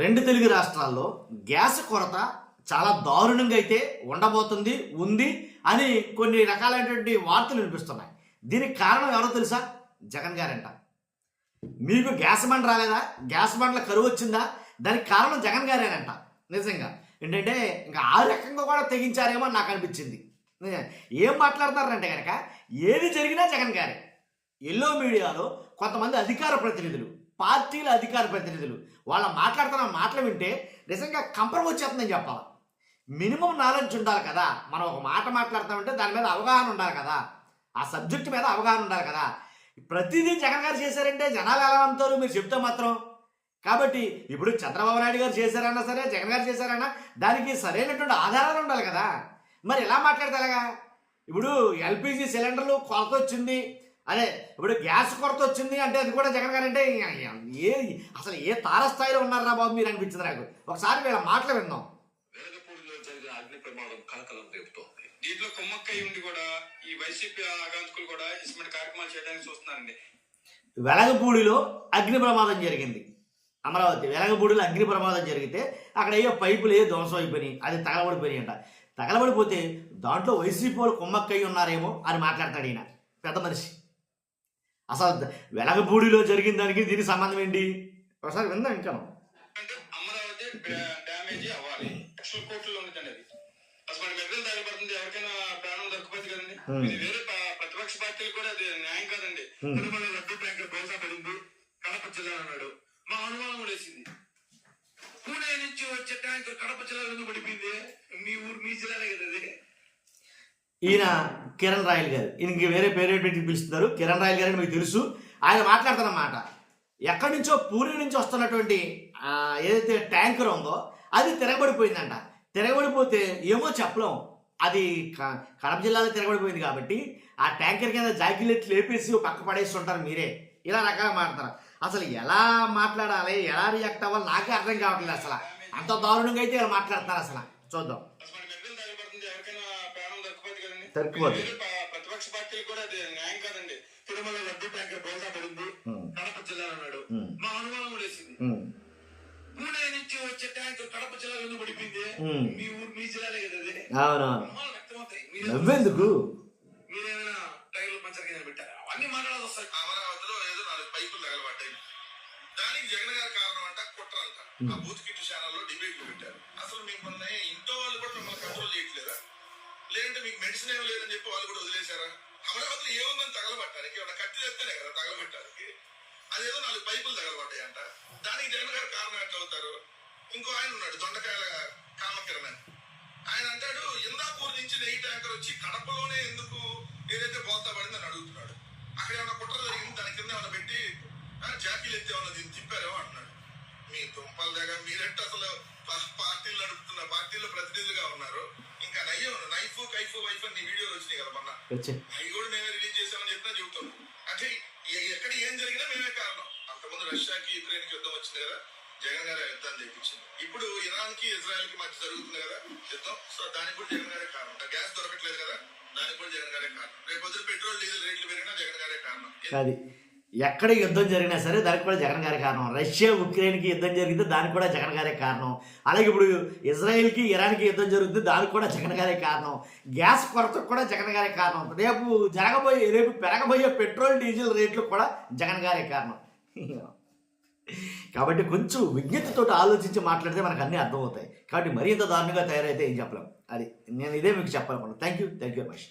రెండు తెలుగు రాష్ట్రాల్లో గ్యాస్ కొరత చాలా దారుణంగా అయితే ఉండబోతుంది ఉంది అని కొన్ని రకాలైనటువంటి వార్తలు వినిపిస్తున్నాయి. దీనికి కారణం ఎవరో తెలుసా? జగన్ గారంట. మీకు గ్యాస్ బండ రాలేదా? గ్యాస్ బండ్ల కరువు వచ్చిందా? దానికి కారణం జగన్ గారేనంట. నిజంగా ఏంటంటే ఇంకా ఆ రకంగా కూడా తెగించారేమో అని నాకు అనిపించింది. ఏం మాట్లాడుతున్నారంటే కనుక ఏది జరిగినా జగన్ గారే. ఎల్లో మీడియాలో కొంతమంది అధికార ప్రతినిధులు, పార్టీల అధికార ప్రతినిధులు వాళ్ళ మాట్లాడుతున్న మాటలు వింటే నిజంగా కంపరం వచ్చేస్తుందని చెప్పాలి. మినిమం నాలెడ్జ్ ఉండాలి కదా. మనం ఒక మాట మాట్లాడుతామంటే దాని మీద అవగాహన ఉండాలి కదా, ఆ సబ్జెక్ట్ మీద అవగాహన ఉండాలి కదా. ప్రతిదీ జగన్ గారు చేశారంటే జనాలు ఎలా నమ్ముతారు మీరు చెప్తే మాత్రం? కాబట్టి ఇప్పుడు చంద్రబాబు నాయుడు గారు చేశారన్నా సరే, జగన్ గారు చేశారన్నా దానికి సరైనటువంటి ఆధారాలు ఉండాలి కదా. మరి ఎలా మాట్లాడితే ఎలాగా? ఇప్పుడు ఎల్పిజి సిలిండర్లు కొరత వచ్చింది, అదే ఇప్పుడు గ్యాస్ కొరత వచ్చింది అంటే అది కూడా జగన్ గారు అంటే అసలు ఏ తారస్థాయిలో ఉన్నారా బాబు మీరు అనిపించింది నాకు. ఒకసారి వీళ్ళ మాటలు విందాం. వెలగపూడిలో జరిగిన అగ్ని ప్రమాదం కలకలం రేపుతోంది. దీంట్లో కుమ్మక్కై ఉండి కూడా ఈ వైసీపీ ఆగంతుకులు కూడా ఇటువంటి కార్యక్రమాలు చేయడానికి చూస్తున్నారండి. వెలగపూడిలో అగ్ని ప్రమాదం జరిగింది. అమరావతి వెలగపూడిలో అగ్ని ప్రమాదం జరిగితే అక్కడ ఏ పైపులు ఏ ధ్వంసం అయిపోయినాయి, అది తగలబడిపోయినాయి అంట. తగలబడిపోతే దాంట్లో వైసీపీ వాళ్ళు కుమ్మక్కై ఉన్నారేమో అని మాట్లాడతాడు ఈయన పెద్ద మనిషి. అసలు వెలగపూడిలో జరిగిన దానికి దీనికి సంబంధం ఏంటి? ఒకసారి విందాం. ఇంకా అంటే అమరావతి డ్యామేజ్ అవ్వాలి, లక్షల కోట్లలో ఉందండి. అది అసలు మన మెద్దలు తగలబడుతుంది, ఎవరికైనా ప్రాణం దొరకపోతే కదండి. ఇది వేరే ప్రతిపక్ష పార్టీలు కూడా అది న్యాయం కాదండి. తిరుమల రద్దు ట్యాంకర్ బహుశా పడింది, కడప జిల్లా అన్నాడు. మా అనుమానం కూడా వేసింది, పూణే నుంచి వచ్చే ట్యాంకర్ కడప జిల్లాలో ఎందుకు పడిపోయింది? మీ ఊరు మీ జిల్లానే కదా అది. ఈయన కిరణ్ రాయల్ గారు, ఈయనకి వేరే పేరు పెట్టి పిలుస్తున్నారు. కిరణ్ రాయల్ గారు అని మీకు తెలుసు. ఆయన మాట్లాడుతున్నమాట ఎక్కడి నుంచో పూణే నుంచి వస్తున్నటువంటి ఏదైతే ట్యాంకర్ ఉందో అది తిరగబడిపోయిందంట. తిరగబడిపోతే ఏమో చెప్పలేం, అది కడప జిల్లాలో తిరగబడిపోయింది కాబట్టి ఆ ట్యాంకర్ కింద జాకిలెట్లు లేపేసి పక్క పడేసి ఉంటారు మీరే. ఇలా రకాలుగా మాట్లాడతారు. అసలు ఎలా మాట్లాడాలి, ఎలా రియాక్ట్ అవ్వాలి నాకే అర్థం కావట్లేదు. అసలు అంత దారుణంగా అయితే ఇలా మాట్లాడుతున్నారు. అసలు చూద్దాం. ప్రతిపక్ష పార్టీలు కూడా అది న్యాయం కాదండి. తిరుమల రద్దు ట్యాంకర్ బహుశా పడింది, కడప జిల్లా అన్నాడు. మా అనుమానం కూడా వేసింది, పూణే నుంచి వచ్చే ట్యాంకర్ కడప జిల్లాలో ఎందుకు పడిపోయింది? మీ ఊరు మీ జిల్లానే కదా అది. నవ్వెందుకు? మీరేమైనా టైర్లు పంచర్ కింద పెట్టారా? అవన్నీ మాట్లాడాల్సి వస్తాయి. అమరావతిలో ఏదో 4 పైపులు తగలబడ్డాయి, దానికి జగన్ గారి కారణం అంట, కుట్ర అంట. ఆ బూత్ కిట్ ఛానల్లో డిబేట్లు పెట్టారు. అసలు మిమ్మల్ని ఇంట్లో వాళ్ళు కూడా మిమ్మల్ని కంట్రోల్ చేయట్లేదా? లేదంటే మీకు మెడిసిన్ ఏమి లేదని చెప్పి వాళ్ళు కూడా వదిలేశారా? అమరావతిలో ఏముందని తగలబట్టానికి? ఏమన్నా కత్తి తెస్తేనే కదా తగలబట్టానికి. అదేదో 4 పైపులు తగలబడ్డాయంట, దానికి జగన్ గారు కారణం ఎట్లా అవుతారు? ఇంకో ఆయన ఉన్నాడు, దొండకాయల కామకిరణ్. ఆయన అంటాడు ఇందాపూర్ నుంచి నెయ్యి ట్యాంకర్ వచ్చి కడపలోనే ఎందుకు ఏదైతే బోల్తా పడిందని అడుగుతున్నాడు. అక్కడ ఏమైనా కుట్ర జరిగింది, దాని కింద ఏమైనా పెట్టి జాకీలు ఎత్తే ఏమన్నా దీన్ని తిప్పారేమో అంటున్నాడు. మీ దుంపల దగ్గర మీరంటే అసలు పార్టీలు నడుపుతున్న పార్టీలో ప్రతినిధులుగా ఉన్నారు. ఇంకా నయ్యం నైఫ్ కైఫ్ వైఫ్ అని వీడియోలు వచ్చినాయి కదా మొన్న, అవి కూడా మేమే రిలీజ్ చేసామని చెప్పినా చెబుతాం. అంటే ఎక్కడ ఏం జరిగినా మేమే కారణం. అంతకుముందు రష్యాకి యుక్రెయిన్ కి యుద్ధం వచ్చింది కదా, జగన్ గారి యుద్ధాన్ని చేయించింది. ఇప్పుడు ఇరాన్ కి ఇజ్రాయెల్ కి మధ్య జరుగుతుంది కదా యుద్ధం, సో దానికి కూడా జగన్ గారే కారణం. గ్యాస్ దొరకట్లేదు కదా, దానికి కూడా జగన్ గారే కారణం. రేపు పొద్దున పెట్రోల్ డీజిల్ రేట్లు పెరిగినా జగన్ గారే కారణం. అది ఎక్కడ యుద్ధం జరిగినా సరే దానికి కూడా జగన్ గారే కారణం. రష్యా ఉక్రెయిన్కి యుద్ధం జరిగితే దానికి కూడా జగన్ గారే కారణం. అలాగే ఇప్పుడు ఇజ్రాయెల్కి ఇరాన్కి యుద్ధం జరుగుతుంది, దానికి కూడా జగన్ గారే కారణం. గ్యాస్ కొరతకు కూడా జగన్ గారే కారణం. రేపు పెరగబోయే పెట్రోల్ డీజిల్ రేట్లు కూడా జగన్ గారే కారణం. కాబట్టి కొంచెం విజ్ఞతతో ఆలోచించి మాట్లాడితే మనకు అన్నీ అర్థమవుతాయి. కాబట్టి మరీ ఇంత దారుణంగా తయారైతే ఏం చెప్పలేం. అది నేను ఇదే మీకు చెప్పాలనుకున్నాను. Thank you very much.